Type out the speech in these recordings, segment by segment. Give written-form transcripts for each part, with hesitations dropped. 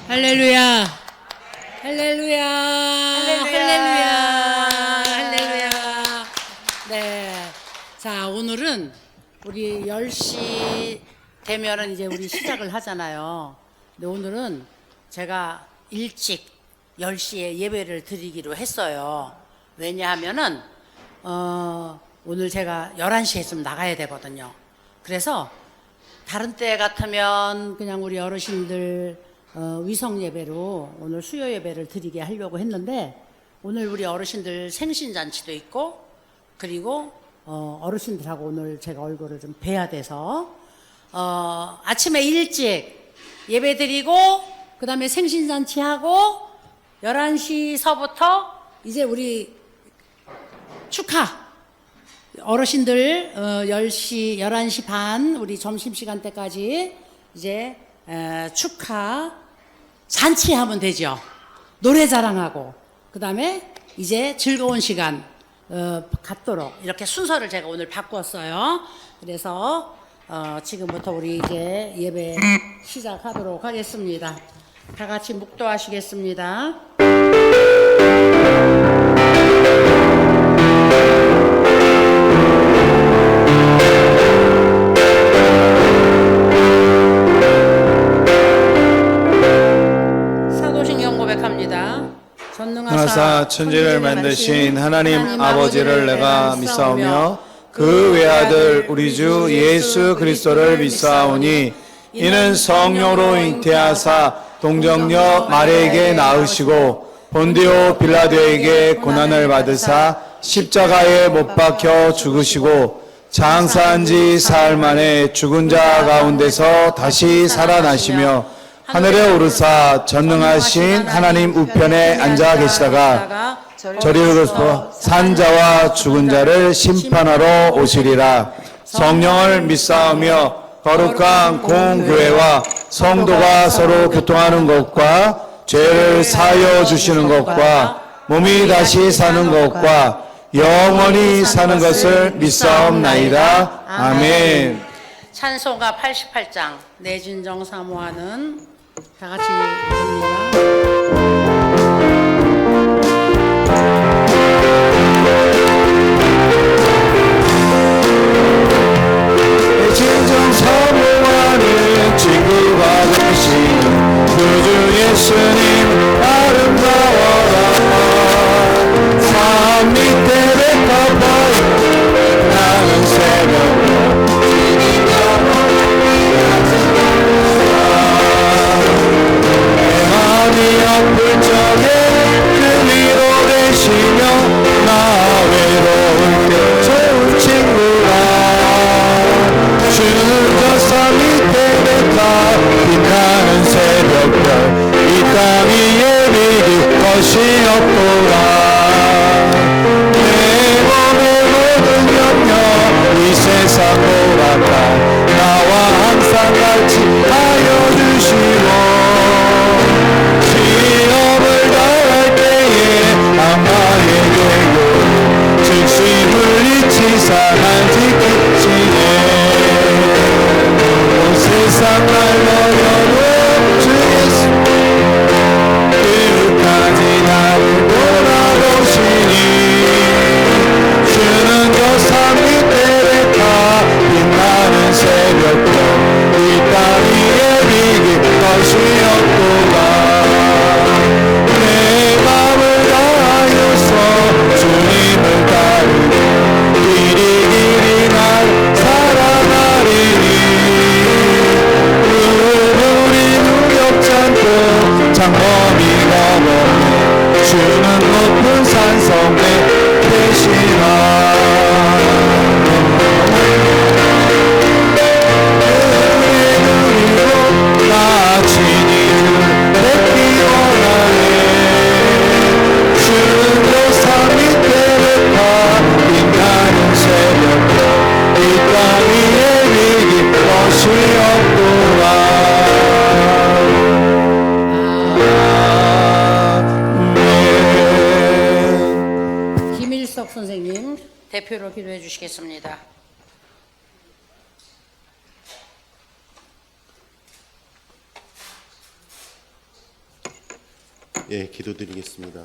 할렐루야. 할렐루야. 할렐루야. 할렐루야. 네. 자, 오늘은 우리 10시 되면은 이제 우리 시작을 하잖아요. 근데 오늘은 제가 일찍 10시에 예배를 드리기로 했어요. 왜냐하면은, 오늘 제가 11시에 좀 나가야 되거든요. 그래서 다른 때 같으면 그냥 우리 어르신들 위성 예배로 오늘 수요 예배를 드리게 하려고 했는데, 오늘 우리 어르신들 생신잔치도 있고, 그리고 어르신들하고 오늘 제가 얼굴을 좀 뵈야 돼서 아침에 일찍 예배 드리고 그 다음에 생신잔치하고 11시서부터 이제 우리 축하 어르신들 10시, 11시 반 우리 점심시간 때까지 이제 축하 잔치하면 되죠. 노래 자랑하고 그 다음에 이제 즐거운 시간 갖도록 이렇게 순서를 제가 오늘 바꿨어요. 그래서 지금부터 우리 이제 예배 시작하도록 하겠습니다. 다 같이 묵도하시겠습니다. 사도신경 고백합니다. 전능하사 천지를 만드신 하나님 아버지를 내가 믿사오며 그 외아들 우리 주 예수 그리스도를 믿사오니 이는 성령으로 잉태하사 동정녀 마리아에게 낳으시고 본디오 빌라도에게 고난을 받으사 십자가에 못 박혀 죽으시고 장사한 지 사흘 만에 죽은 자 가운데서 다시 살아나시며 하늘에 오르사 전능하신 하나님 우편에 앉아 계시다가 저리로서 산자와 죽은 자를 심판하러 오시리라. 성령을 믿사오며 거룩한 공교회와 성도가 서로 교통하는 것과 죄를 사하여 주시는 것과 몸이 다시 사는 것과 영원히 사는 것을 믿사옵나이다. 아멘. 찬송가 88장 내진정 사모하는 다 같이 부릅니다. 진정 사모하는 친구가 되시는 구주 예수님 아름다워라. 산 밑에 백합화에 나는 새벽으로 내 마음이 아플 적에 그 위로 되시며 나 외로울 때 좋은 친구라. 주는 저 산 밑에 백합 빛나는 새벽별 이 땅 위에 비길 것이 없도다. 내 몸의 모든 염려 이 세상 돌아가 나와 항상 같이 하여 주시고 시험을 당할 때에 악마의 괴고 즉시 물리치사 날 지키시네. 온 세상 날 너여도 주 예수 끝까지 나를 돌아보시니 주는 저 산 밑에 백합 빛나는 새벽별 이 땅 위에 비길 것이 없도다. 내 맘을 다하여서 주님을 따르고 길이 길이 날 살아가리니 우리 무렵지 않고 장범이가 없네. 주는 높은 산성에 계시나. 김일석 선생님 대표로 기도해 주시겠습니다. 예, 기도드리겠습니다.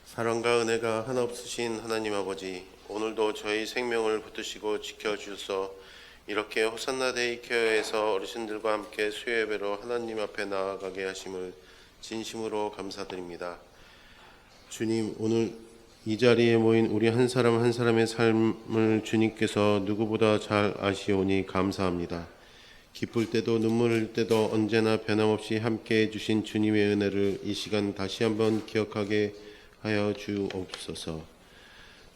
사랑과 은혜가 한없으신 하나님 아버지, 오늘도 저희 생명을 붙드시고 지켜주셔서 이렇게 호산나 데이케어에서 어르신들과 함께 수요예배로 하나님 앞에 나아가게 하심을 진심으로 감사드립니다. 주님, 오늘 이 자리에 모인 우리 한 사람 한 사람의 삶을 주님께서 누구보다 잘 아시오니 감사합니다. 기쁠 때도 눈물 흘릴 때도 언제나 변함없이 함께해 주신 주님의 은혜를 이 시간 다시 한번 기억하게 하여 주옵소서.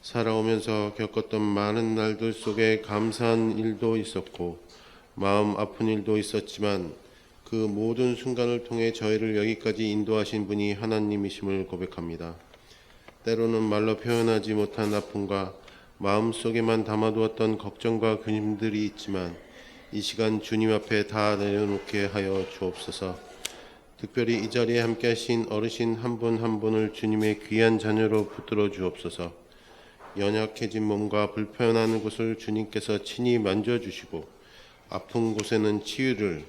살아오면서 겪었던 많은 날들 속에 감사한 일도 있었고 마음 아픈 일도 있었지만 그 모든 순간을 통해 저희를 여기까지 인도하신 분이 하나님이심을 고백합니다. 때로는 말로 표현하지 못한 아픔과 마음속에만 담아두었던 걱정과 근심들이 있지만 이 시간 주님 앞에 다 내려놓게 하여 주옵소서. 특별히 이 자리에 함께 하신 어르신 한 분 한 분을 주님의 귀한 자녀로 붙들어 주옵소서. 연약해진 몸과 불편한 곳을 주님께서 친히 만져주시고 아픈 곳에는 치유를,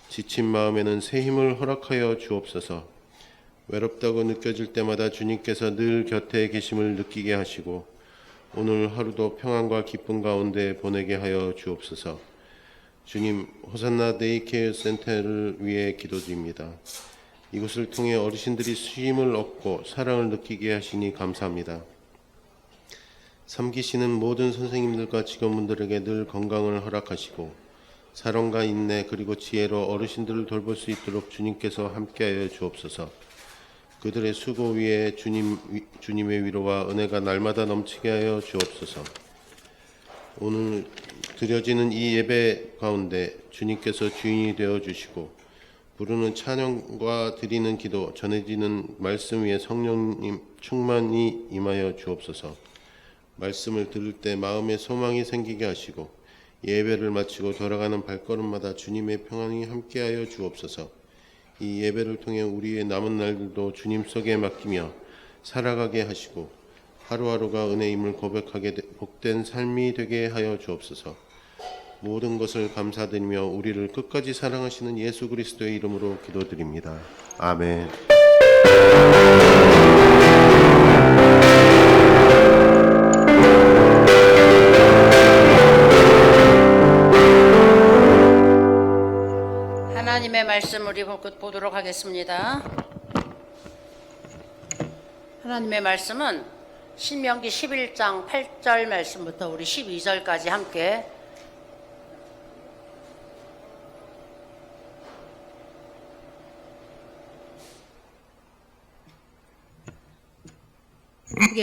지친 마음에는 새 힘을 허락하여 주옵소서. 외롭다고 느껴질 때마다 주님께서 늘 곁에 계심을 느끼게 하시고 오늘 하루도 평안과 기쁨 가운데 보내게 하여 주옵소서. 주님, 호산나 데이케어 센터를 위해 기도드립니다. 이곳을 통해 어르신들이 수임을 얻고 사랑을 느끼게 하시니 감사합니다. 섬기시는 모든 선생님들과 직원분들에게 늘 건강을 허락하시고 사랑과 인내 그리고 지혜로 어르신들을 돌볼 수 있도록 주님께서 함께하여 주옵소서. 그들의 수고 위에 주님의 위로와 은혜가 날마다 넘치게 하여 주옵소서. 오늘 드려지는 이 예배 가운데 주님께서 주인이 되어 주시고 부르는 찬양과 드리는 기도, 전해지는 말씀 위에 성령님 충만히 임하여 주옵소서. 말씀을 들을 때 마음에 소망이 생기게 하시고 예배를 마치고 돌아가는 발걸음마다 주님의 평안이 함께하여 주옵소서. 이 예배를 통해 우리의 남은 날들도 주님 속에 맡기며 살아가게 하시고 하루하루가 은혜임을 고백하게 복된 삶이 되게 하여 주옵소서. 모든 것을 감사드리며 우리를 끝까지 사랑하시는 예수 그리스도의 이름으로 기도드립니다. 아멘. 하나님의 말씀 우리 보도록 하겠습니다. 하나님의 말씀은 신명기 11장 8절 말씀부터 우리 12절까지 함께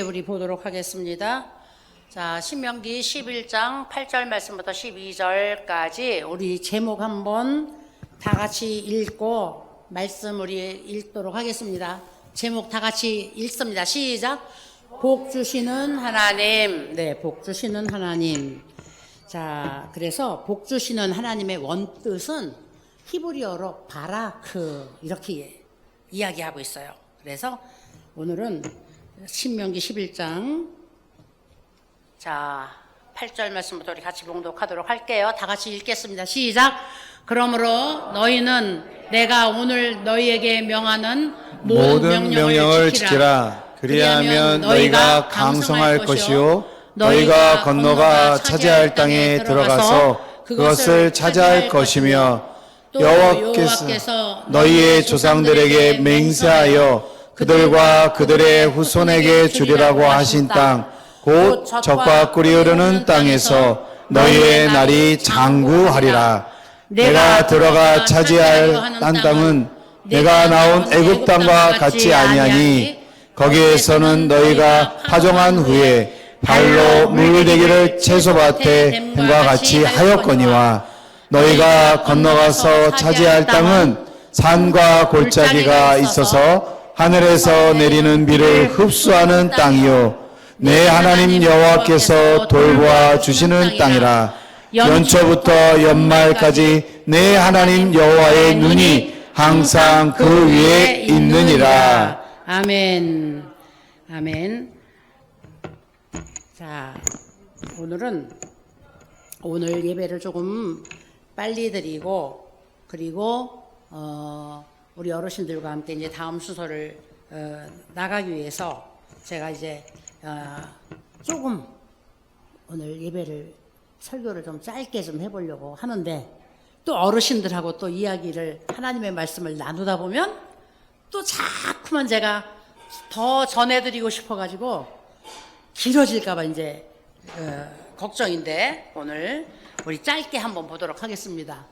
우리 보도록 하겠습니다. 자, 신명기 11장 8절 말씀부터 12절까지 우리 제목 한번 다 같이 읽고 말씀 우리 읽도록 하겠습니다. 제목 다 같이 읽습니다. 시작. 복 주시는 하나님. 네, 복 주시는 하나님. 자, 그래서 복 주시는 하나님의 원뜻은 히브리어로 바라크 이렇게 이야기하고 있어요. 그래서 오늘은 신명기 11장 자 8절 말씀부터 우리 같이 봉독하도록 할게요. 다 같이 읽겠습니다. 시작. 그러므로 너희는 내가 오늘 너희에게 명하는 모든 명령을 지키라. 그리하면 너희가 강성할 것이요 너희가 건너가 차지할 땅에 들어가서 그것을 차지할 것이며 여호와께서 너희의 조상들에게 맹세하여 그들과 그들의 후손에게 주리라고 하신 땅 곧 젖과 꿀이 흐르는 땅에서 너희의 날이 장구하리라. 내가 들어가 차지할 딴 땅은 내가 나온 애굽 땅과 같지 아니하니 거기에서는 너희가 파종한 후에 발로 물대기를 채소밭에 햄과 같이 하였거니와 너희가 건너가서 차지할 땅은 산과 골짜기가 있어서 하늘에서 내리는 비를 흡수하는 땅이요 내 하나님 여호와께서 돌보아 주시는 땅이라. 연초부터 연말까지 내 하나님 여호와의 눈이 항상 그 위에 있느니라. 아멘. 아멘. 자, 오늘 예배를 조금 빨리 드리고 그리고 우리 어르신들과 함께 이제 다음 순서를 나가기 위해서 제가 이제 조금 오늘 예배를 설교를 좀 짧게 좀 해보려고 하는데, 또 어르신들하고 또 이야기를 하나님의 말씀을 나누다 보면 또 자꾸만 제가 더 전해드리고 싶어가지고 길어질까봐 이제 걱정인데, 오늘 우리 짧게 한번 보도록 하겠습니다.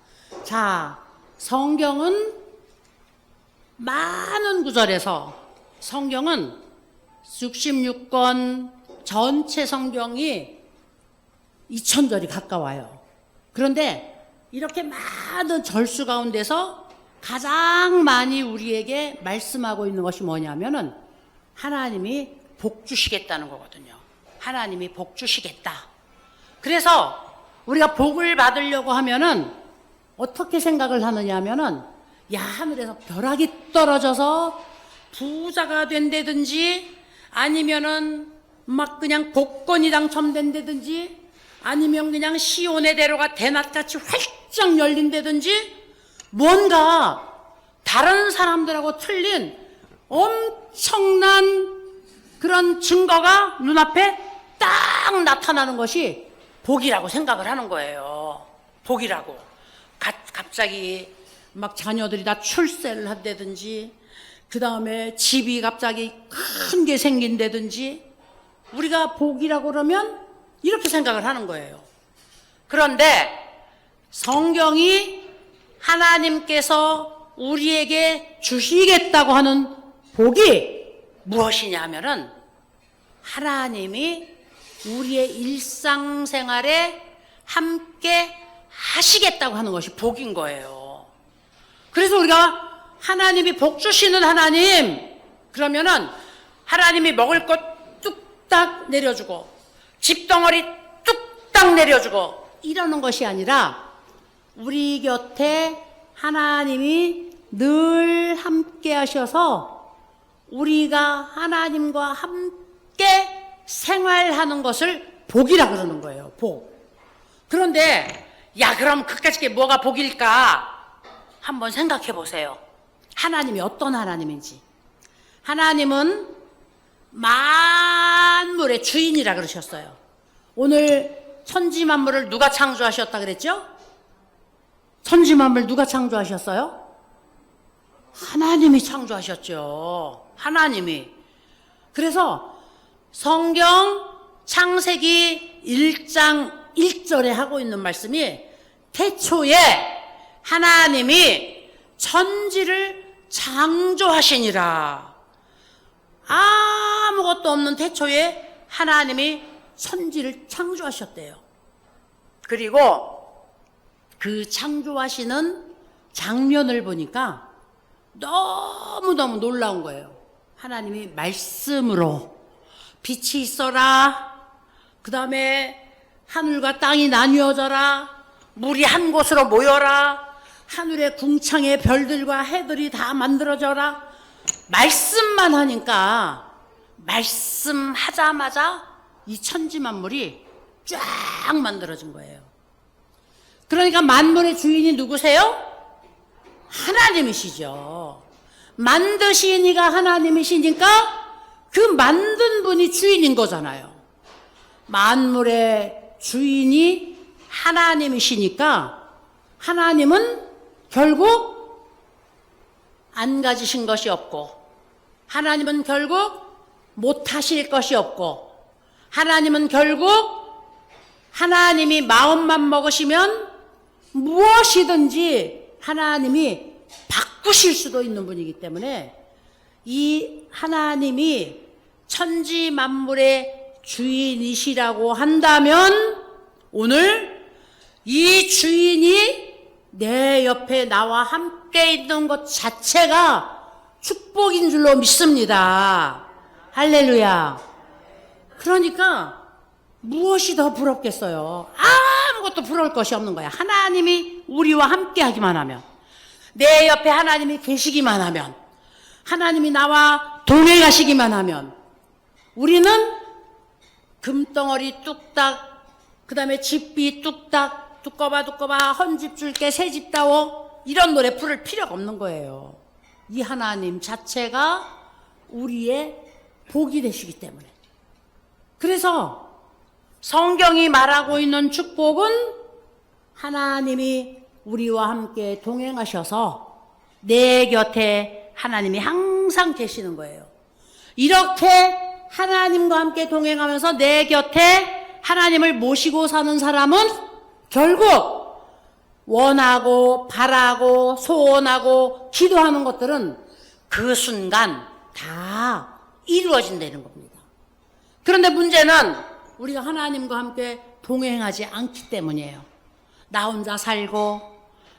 자, 성경은 많은 구절에서, 성경은 66권 전체 성경이 2000절이 가까워요. 그런데 이렇게 많은 절수 가운데서 가장 많이 우리에게 말씀하고 있는 것이 뭐냐면은 하나님이 복 주시겠다는 거거든요. 하나님이 복 주시겠다. 그래서 우리가 복을 받으려고 하면은 어떻게 생각을 하느냐 하면은, 야, 하늘에서 벼락이 떨어져서 부자가 된다든지, 아니면은 막 그냥 복권이 당첨된다든지, 아니면 그냥 시온의 대로가 대낮같이 활짝 열린다든지, 뭔가 다른 사람들하고 틀린 엄청난 그런 증거가 눈앞에 딱 나타나는 것이 복이라고 생각을 하는 거예요. 복이라고. 갑자기 막 자녀들이 다 출세를 한다든지, 그 다음에 집이 갑자기 큰 게 생긴다든지, 우리가 복이라고 그러면 이렇게 생각을 하는 거예요. 그런데 성경이 하나님께서 우리에게 주시겠다고 하는 복이 무엇이냐 하면은, 하나님이 우리의 일상생활에 함께 하시겠다고 하는 것이 복인 거예요. 그래서 우리가 하나님이 복 주시는 하나님, 그러면은 하나님이 먹을 것 뚝딱 내려주고, 집덩어리 뚝딱 내려주고 이러는 것이 아니라, 우리 곁에 하나님이 늘 함께 하셔서 우리가 하나님과 함께 생활하는 것을 복이라 그러는 거예요. 복. 그런데 야, 그럼 그까짓 게 뭐가 복일까? 한번 생각해 보세요. 하나님이 어떤 하나님인지. 하나님은 만물의 주인이라 그러셨어요. 오늘 천지 만물을 누가 창조하셨다 그랬죠? 천지 만물 누가 창조하셨어요? 하나님이 창조하셨죠. 하나님이. 그래서 성경 창세기 1장 1절에 하고 있는 말씀이, 태초에 하나님이 천지를 창조하시니라. 아무것도 없는 태초에 하나님이 천지를 창조하셨대요. 그리고 그 창조하시는 장면을 보니까 너무너무 놀라운 거예요. 하나님이 말씀으로 빛이 있어라, 그 다음에 하늘과 땅이 나뉘어져라, 물이 한 곳으로 모여라, 하늘의 궁창의 별들과 해들이 다 만들어져라. 말씀만 하니까, 말씀하자마자 이 천지 만물이 쫙 만들어진 거예요. 그러니까 만물의 주인이 누구세요? 하나님이시죠. 만드신 이가 하나님이시니까 그 만든 분이 주인인 거잖아요. 만물의 주인이 하나님이시니까 하나님은 결국 안 가지신 것이 없고, 하나님은 결국 못하실 것이 없고, 하나님은 결국 하나님이 마음만 먹으시면 무엇이든지 하나님이 바꾸실 수도 있는 분이기 때문에, 이 하나님이 천지 만물의 주인이시라고 한다면, 오늘 이 주인이 내 옆에 나와 함께 있는 것 자체가 축복인 줄로 믿습니다. 할렐루야. 그러니까 무엇이 더 부럽겠어요? 아무것도 부러울 것이 없는 거야. 하나님이 우리와 함께 하기만 하면, 내 옆에 하나님이 계시기만 하면, 하나님이 나와 동행하시기만 하면, 우리는 금덩어리 뚝딱, 그 다음에 집비 뚝딱, 두꺼봐 두꺼봐 헌집 줄게 새집 다오, 이런 노래 부를 필요가 없는 거예요. 이 하나님 자체가 우리의 복이 되시기 때문에. 그래서 성경이 말하고 있는 축복은 하나님이 우리와 함께 동행하셔서 내 곁에 하나님이 항상 계시는 거예요. 이렇게 하나님과 함께 동행하면서 내 곁에 하나님을 모시고 사는 사람은 결국 원하고 바라고 소원하고 기도하는 것들은 그 순간 다 이루어진다는 겁니다. 그런데 문제는 우리가 하나님과 함께 동행하지 않기 때문이에요. 나 혼자 살고,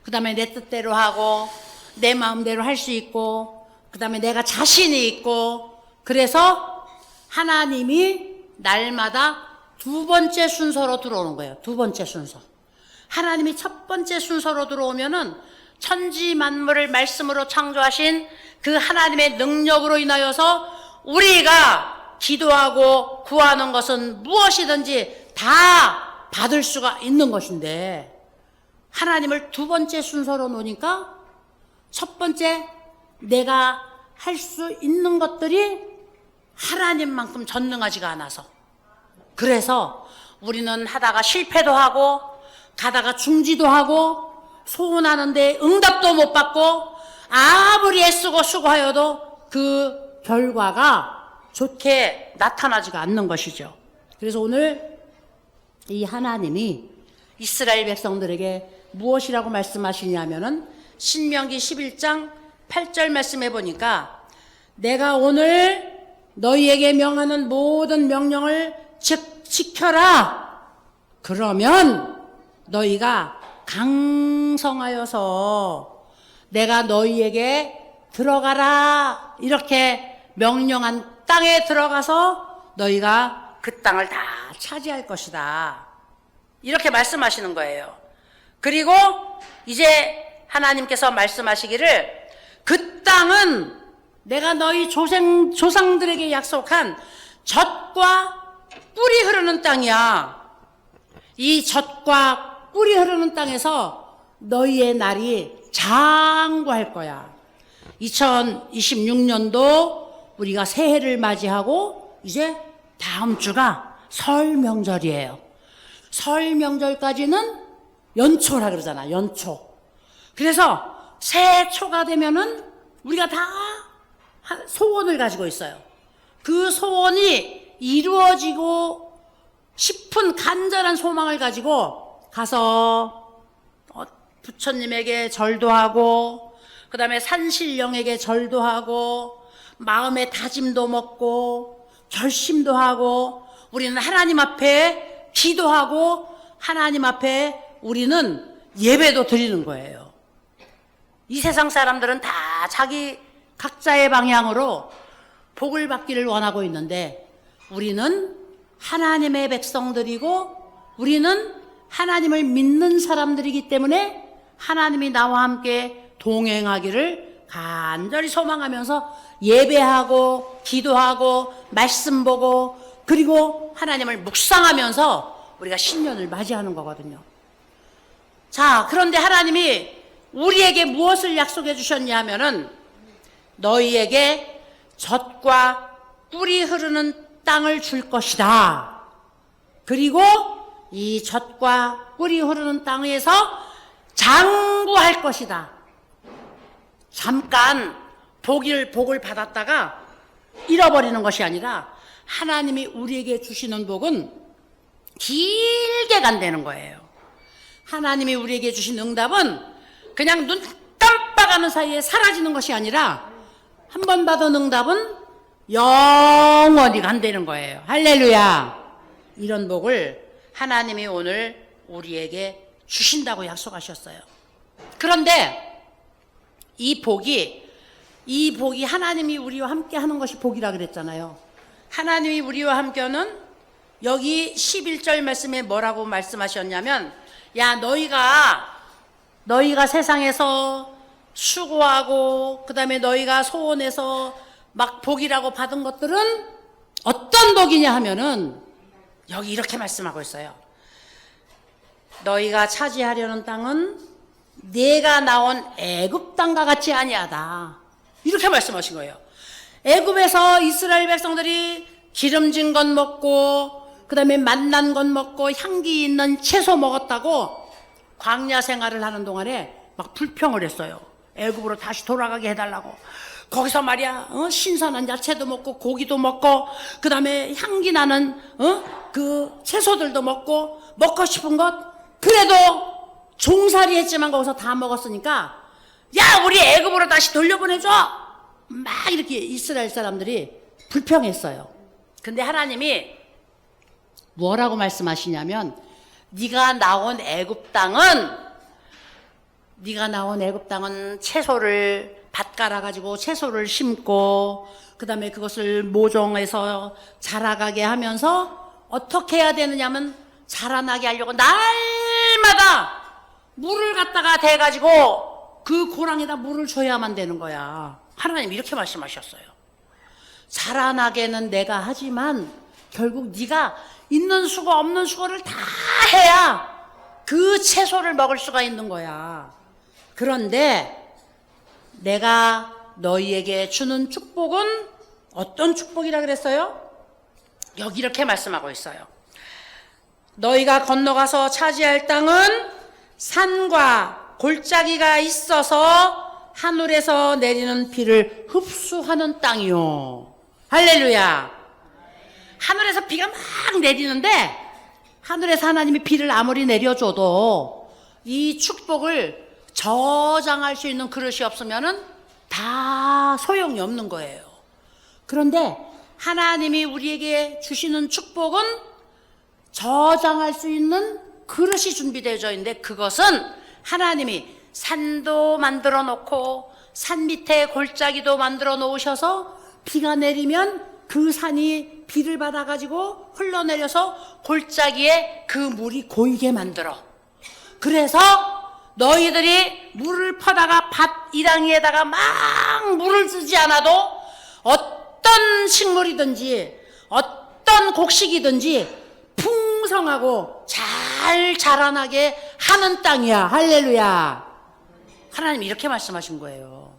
그 다음에 내 뜻대로 하고, 내 마음대로 할 수 있고, 그 다음에 내가 자신이 있고, 그래서 하나님이 날마다 두 번째 순서로 들어오는 거예요. 두 번째 순서. 하나님이 첫 번째 순서로 들어오면은 천지 만물을 말씀으로 창조하신 그 하나님의 능력으로 인하여서 우리가 기도하고 구하는 것은 무엇이든지 다 받을 수가 있는 것인데, 하나님을 두 번째 순서로 놓으니까 첫 번째 내가 할 수 있는 것들이 하나님만큼 전능하지가 않아서, 그래서 우리는 하다가 실패도 하고 가다가 중지도 하고 소원하는데 응답도 못 받고 아무리 애쓰고 수고하여도 그 결과가 좋게 나타나지가 않는 것이죠. 그래서 오늘 이 하나님이 이스라엘 백성들에게 무엇이라고 말씀하시냐면은 신명기 11장 8절 말씀해 보니까 내가 오늘 너희에게 명하는 모든 명령을 지켜라. 그러면 너희가 강성하여서 내가 너희에게 들어가라 이렇게 명령한 땅에 들어가서 너희가 그 땅을 다 차지할 것이다. 이렇게 말씀하시는 거예요. 그리고 이제 하나님께서 말씀하시기를 그 땅은 내가 너희 조상들에게 약속한 젖과 꿀이 흐르는 땅이야. 이 젖과 꿀이 흐르는 땅에서 너희의 날이 장구할 거야. 2026년도 우리가 새해를 맞이하고 이제 다음 주가 설 명절이에요. 설 명절까지는 연초라 그러잖아. 연초. 그래서 새해 초가 되면은 우리가 다 소원을 가지고 있어요. 그 소원이 이루어지고 싶은 간절한 소망을 가지고 가서 부처님에게 절도 하고, 그 다음에 산신령에게 절도 하고, 마음의 다짐도 먹고 결심도 하고, 우리는 하나님 앞에 기도하고 하나님 앞에 우리는 예배도 드리는 거예요. 이 세상 사람들은 다 자기 각자의 방향으로 복을 받기를 원하고 있는데, 우리는 하나님의 백성들이고 우리는 하나님을 믿는 사람들이기 때문에 하나님이 나와 함께 동행하기를 간절히 소망하면서 예배하고 기도하고 말씀 보고 그리고 하나님을 묵상하면서 우리가 신년을 맞이하는 거거든요. 자, 그런데 하나님이 우리에게 무엇을 약속해 주셨냐 하면은 너희에게 젖과 꿀이 흐르는 땅을 줄 것이다. 그리고 이 젖과 꿀이 흐르는 땅에서 장구할 것이다. 잠깐 복을 받았다가 잃어버리는 것이 아니라 하나님이 우리에게 주시는 복은 길게 간다는 거예요. 하나님이 우리에게 주신 응답은 그냥 눈 깜빡하는 사이에 사라지는 것이 아니라 한 번 받은 응답은 영원히 간다는 거예요. 할렐루야. 이런 복을 하나님이 오늘 우리에게 주신다고 약속하셨어요. 그런데 이 복이 하나님이 우리와 함께 하는 것이 복이라 그랬잖아요. 하나님이 우리와 함께는 여기 11절 말씀에 뭐라고 말씀하셨냐면, 야, 너희가 세상에서 수고하고 그 다음에 너희가 소원해서 막 복이라고 받은 것들은 어떤 복이냐 하면은 여기 이렇게 말씀하고 있어요. 너희가 차지하려는 땅은 내가 나온 애굽 땅과 같이 아니하다. 이렇게 말씀하신 거예요. 애굽에서 이스라엘 백성들이 기름진 것 먹고 그 다음에 맛난 것 먹고 향기 있는 채소 먹었다고 광야 생활을 하는 동안에 막 불평을 했어요. 애굽으로 다시 돌아가게 해달라고. 거기서 말이야 신선한 야채도 먹고 고기도 먹고 그 다음에 향기 나는 그 채소들도 먹고 싶은 것 그래도 종살이 했지만 거기서 다 먹었으니까 야 우리 애굽으로 다시 돌려보내줘 막 이렇게 이스라엘 사람들이 불평했어요. 근데 하나님이 뭐라고 말씀하시냐면 네가 나온 애굽 땅은 채소를 밭 깔아가지고 채소를 심고 그 다음에 그것을 모종해서 자라가게 하면서 어떻게 해야 되느냐면 자라나게 하려고 날마다 물을 갖다가 대가지고 그 고랑에다 물을 줘야만 되는 거야. 하나님 이렇게 말씀하셨어요. 자라나게는 내가 하지만 결국 네가 있는 수고 없는 수고를 다 해야 그 채소를 먹을 수가 있는 거야. 그런데 내가 너희에게 주는 축복은 어떤 축복이라 그랬어요? 여기 이렇게 말씀하고 있어요. 너희가 건너가서 차지할 땅은 산과 골짜기가 있어서 하늘에서 내리는 비를 흡수하는 땅이요. 할렐루야. 하늘에서 비가 막 내리는데 하늘에서 하나님이 비를 아무리 내려줘도 이 축복을 저장할 수 있는 그릇이 없으면은 다 소용이 없는 거예요. 그런데 하나님이 우리에게 주시는 축복은 저장할 수 있는 그릇이 준비되어져 있는데 그것은 하나님이 산도 만들어 놓고 산 밑에 골짜기도 만들어 놓으셔서 비가 내리면 그 산이 비를 받아가지고 흘러내려서 골짜기에 그 물이 고이게 만들어. 그래서 너희들이 물을 퍼다가 밭 이랑이에다가 막 물을 주지 않아도 어떤 식물이든지 어떤 곡식이든지 풍성하고 잘 자라나게 하는 땅이야. 할렐루야. 하나님이 이렇게 말씀하신 거예요.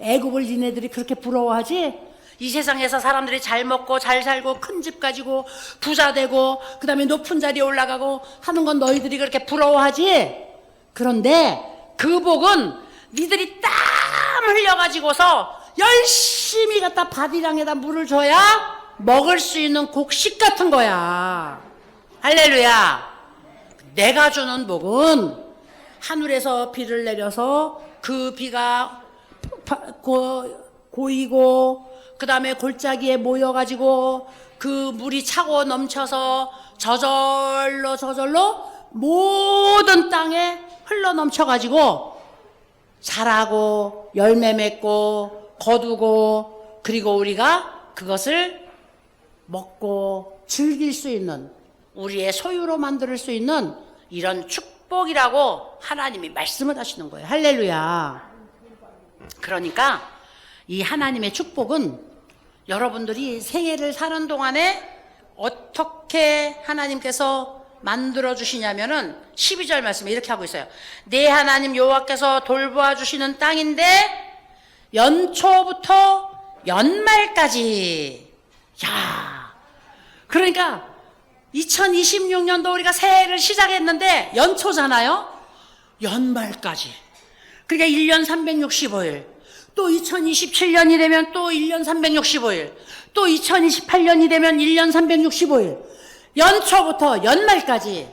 애굽을 니네들이 그렇게 부러워하지? 이 세상에서 사람들이 잘 먹고 잘 살고 큰 집 가지고 부자 되고 그 다음에 높은 자리에 올라가고 하는 건 너희들이 그렇게 부러워하지? 그런데 그 복은 니들이 땀 흘려가지고서 열심히 갖다 밭이랑에다 물을 줘야 먹을 수 있는 곡식 같은 거야. 할렐루야. 내가 주는 복은 하늘에서 비를 내려서 그 비가 고이고 그 다음에 골짜기에 모여가지고 그 물이 차고 넘쳐서 저절로 모든 땅에 흘러 넘쳐가지고 자라고 열매 맺고 거두고 그리고 우리가 그것을 먹고 즐길 수 있는 우리의 소유로 만들 수 있는 이런 축복이라고 하나님이 말씀을 하시는 거예요. 할렐루야. 그러니까 이 하나님의 축복은 여러분들이 생애를 사는 동안에 어떻게 하나님께서 만들어 주시냐면은 12절 말씀에 이렇게 하고 있어요. 내 하나님 여호와께서 돌보아 주시는 땅인데 연초부터 연말까지. 야, 그러니까 2026년도 우리가 새해를 시작했는데 연초잖아요. 연말까지. 그러니까 1년 365일. 또 2027년이 되면 또 1년 365일. 또 2028년이 되면 1년 365일. 연초부터 연말까지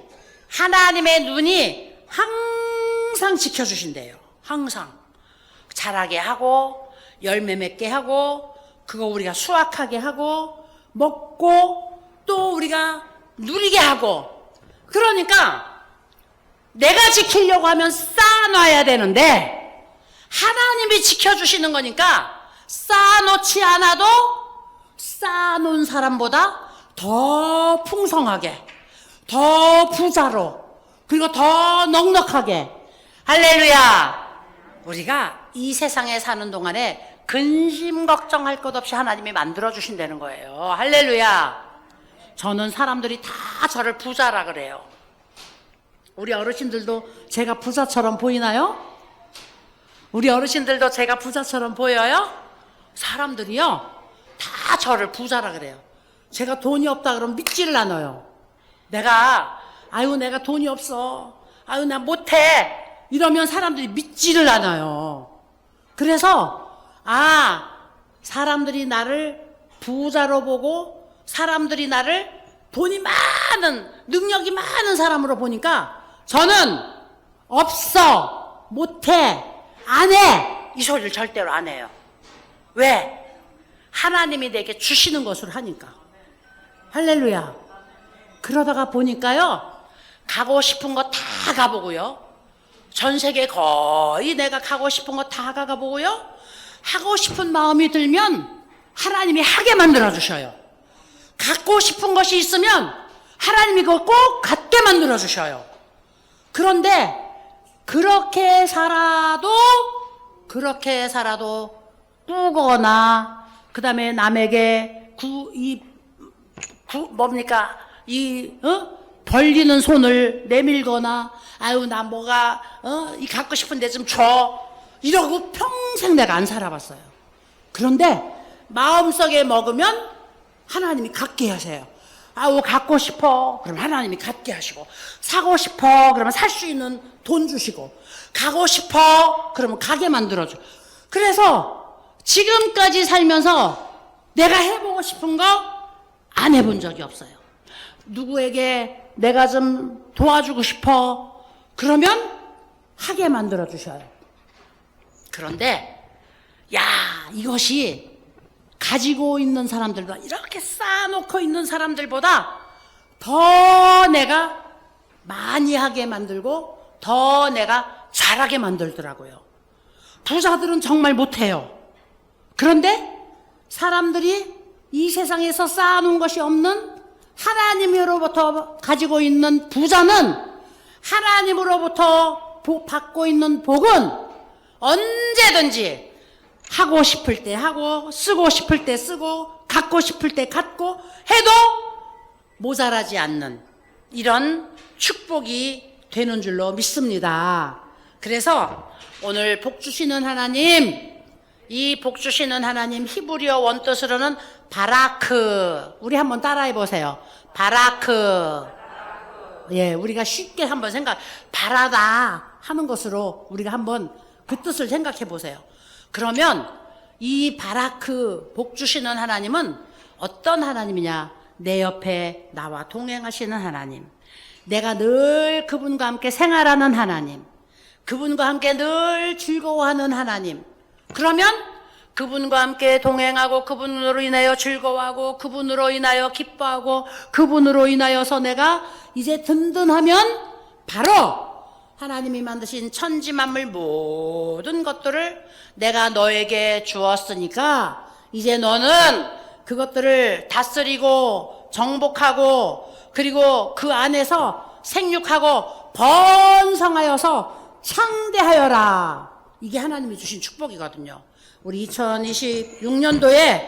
하나님의 눈이 항상 지켜주신대요. 항상. 자라게 하고 열매 맺게 하고 그거 우리가 수확하게 하고 먹고 또 우리가 누리게 하고. 그러니까 내가 지키려고 하면 쌓아놔야 되는데 하나님이 지켜주시는 거니까 쌓아놓지 않아도 쌓아놓은 사람보다 더 풍성하게, 더 부자로, 그리고 더 넉넉하게. 할렐루야. 우리가 이 세상에 사는 동안에 근심 걱정할 것 없이 하나님이 만들어주신다는 거예요. 할렐루야. 저는 사람들이 다 저를 부자라 그래요. 우리 어르신들도 제가 부자처럼 보이나요? 우리 어르신들도 제가 부자처럼 보여요? 사람들이요 다 저를 부자라 그래요. 제가 돈이 없다 그러면 믿지를 않아요. 내가 돈이 없어, 나 못해 이러면 사람들이 믿지를 않아요. 그래서 사람들이 나를 부자로 보고 사람들이 나를 돈이 많은, 능력이 많은 사람으로 보니까 저는 없어, 못해, 안 해 이 소리를 절대로 안 해요. 왜? 하나님이 내게 주시는 것으로 하니까. 할렐루야. 그러다가 보니까요 가고 싶은 거 다 가보고요, 전 세계 거의 내가 가고 싶은 거 다 가보고요, 하고 싶은 마음이 들면 하나님이 하게 만들어 주셔요. 갖고 싶은 것이 있으면 하나님이 그거 꼭 갖게 만들어 주셔요. 그런데 그렇게 살아도 꾸거나 그 다음에 남에게 벌리는 손을 내밀거나 나 뭐가 이 갖고 싶은데 좀 줘 이러고 평생 내가 안 살아봤어요. 그런데 마음속에 먹으면 하나님이 갖게 하세요. 갖고 싶어 그럼 하나님이 갖게 하시고, 사고 싶어 그러면 살 수 있는 돈 주시고, 가고 싶어 그러면 가게 만들어줘. 그래서 지금까지 살면서 내가 해보고 싶은 거 안 해본 적이 없어요. 누구에게 내가 좀 도와주고 싶어 그러면 하게 만들어 주셔요. 그런데 이것이 가지고 있는 사람들보다, 이렇게 쌓아놓고 있는 사람들보다 더 내가 많이 하게 만들고 더 내가 잘하게 만들더라고요. 부자들은 정말 못해요. 그런데 사람들이 이 세상에서 쌓아놓은 것이 없는 하나님으로부터 가지고 있는 부자는, 하나님으로부터 받고 있는 복은 언제든지 하고 싶을 때 하고, 쓰고 싶을 때 쓰고, 갖고 싶을 때 갖고 해도 모자라지 않는 이런 축복이 되는 줄로 믿습니다. 그래서 오늘 복 주시는 하나님, 이 복 주시는 하나님 히브리어 원뜻으로는 바라크. 우리 한번 따라해 보세요. 바라크. 예, 우리가 쉽게 한번 바라다 하는 것으로 우리가 한번 그 뜻을 생각해 보세요. 그러면 이 바라크, 복 주시는 하나님은 어떤 하나님이냐? 내 옆에 나와 동행하시는 하나님, 내가 늘 그분과 함께 생활하는 하나님, 그분과 함께 늘 즐거워하는 하나님. 그러면 그분과 함께 동행하고 그분으로 인하여 즐거워하고 그분으로 인하여 기뻐하고 그분으로 인하여서 내가 이제 든든하면 바로 하나님이 만드신 천지 만물 모든 것들을 내가 너에게 주었으니까 이제 너는 그것들을 다스리고 정복하고 그리고 그 안에서 생육하고 번성하여서 창대하여라. 이게 하나님이 주신 축복이거든요. 우리 2026년도에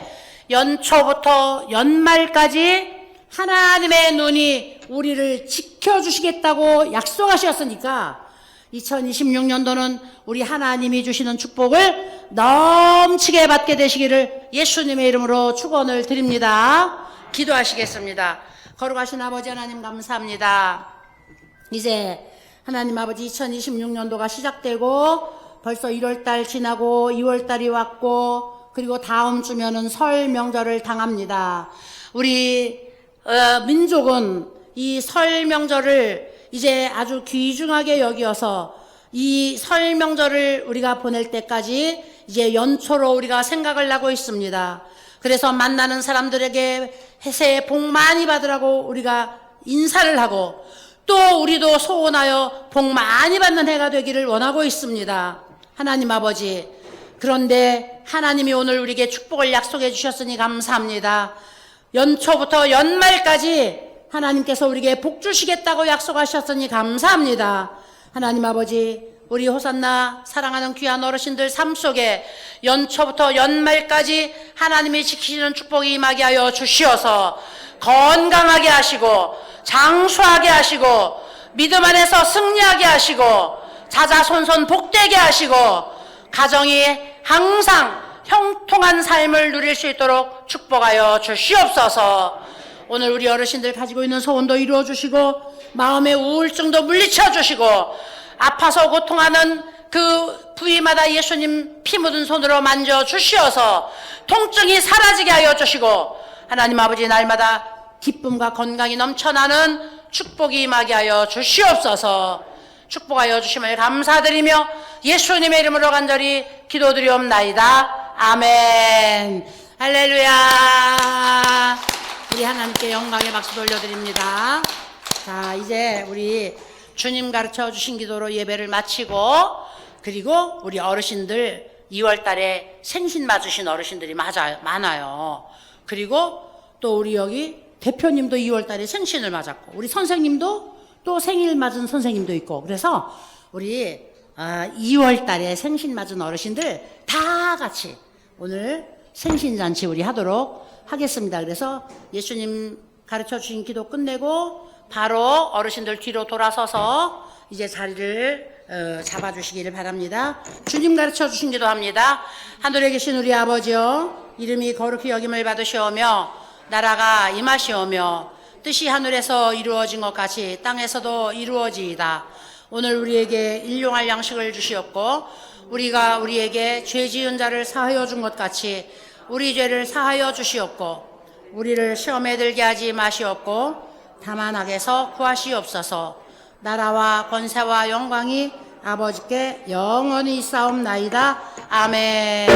연초부터 연말까지 하나님의 눈이 우리를 지켜주시겠다고 약속하셨으니까 2026년도는 우리 하나님이 주시는 축복을 넘치게 받게 되시기를 예수님의 이름으로 축원을 드립니다. 기도하시겠습니다. 거룩하신 아버지 하나님 감사합니다. 이제 하나님 아버지 2026년도가 시작되고 벌써 1월달 지나고 2월달이 왔고 그리고 다음 주면은 설 명절을 당합니다. 우리 민족은 이 설 명절을 이제 아주 귀중하게 여기어서 이 설 명절을 우리가 보낼 때까지 이제 연초로 우리가 생각을 하고 있습니다. 그래서 만나는 사람들에게 새해 복 많이 받으라고 우리가 인사를 하고 또 우리도 소원하여 복 많이 받는 해가 되기를 원하고 있습니다. 하나님 아버지, 그런데 하나님이 오늘 우리에게 축복을 약속해 주셨으니 감사합니다. 연초부터 연말까지 하나님께서 우리에게 복 주시겠다고 약속하셨으니 감사합니다. 하나님 아버지, 우리 호산나 사랑하는 귀한 어르신들 삶 속에 연초부터 연말까지 하나님이 지키시는 축복이 임하게 하여 주시어서 건강하게 하시고 장수하게 하시고 믿음 안에서 승리하게 하시고 자자손손 복되게 하시고 가정이 항상 형통하게 풍성한 삶을 누릴 수 있도록 축복하여 주시옵소서. 오늘 우리 어르신들 가지고 있는 소원도 이루어 주시고 마음의 우울증도 물리쳐 주시고 아파서 고통하는 그 부위마다 예수님 피 묻은 손으로 만져 주시어서 통증이 사라지게 하여 주시고 하나님 아버지 날마다 기쁨과 건강이 넘쳐나는 축복이 임하게 하여 주시옵소서. 축복하여 주심을 감사드리며 예수님의 이름으로 간절히 기도드리옵나이다. 아멘. 할렐루야. 우리 하나님께 영광의 박수 돌려드립니다. 자, 이제 우리 주님 가르쳐 주신 기도로 예배를 마치고 그리고 우리 어르신들 2월 달에 생신 맞으신 어르신들이 많아요. 그리고 또 우리 여기 대표님도 2월 달에 생신을 맞았고 우리 선생님도 또 생일 맞은 선생님도 있고 그래서 우리 2월 달에 생신 맞은 어르신들 다 같이 오늘 생신잔치 우리 하도록 하겠습니다. 그래서 예수님 가르쳐 주신 기도 끝내고 바로 어르신들 뒤로 돌아서서 이제 자리를 잡아주시기를 바랍니다. 주님 가르쳐 주신 기도합니다. 하늘에 계신 우리 아버지여 이름이 거룩히 여김을 받으시오며 나라가 임하시오며 뜻이 하늘에서 이루어진 것 같이 땅에서도 이루어지이다. 오늘 우리에게 일용할 양식을 주시옵고 우리가 우리에게 죄 지은 자를 사하여 준 것 같이 우리 죄를 사하여 주시옵고 우리를 시험에 들게 하지 마시옵고 다만 악에서 구하시옵소서. 나라와 권세와 영광이 아버지께 영원히 있사옵나이다. 아멘.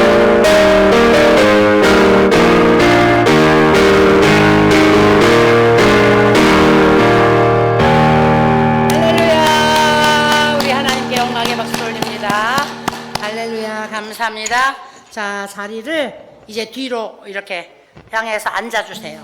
할렐루야. 우리 하나님께 영광의 박수 돌립니다. 할렐루야. 감사합니다. 자, 자리를 이제 뒤로 이렇게 향해서 앉아주세요.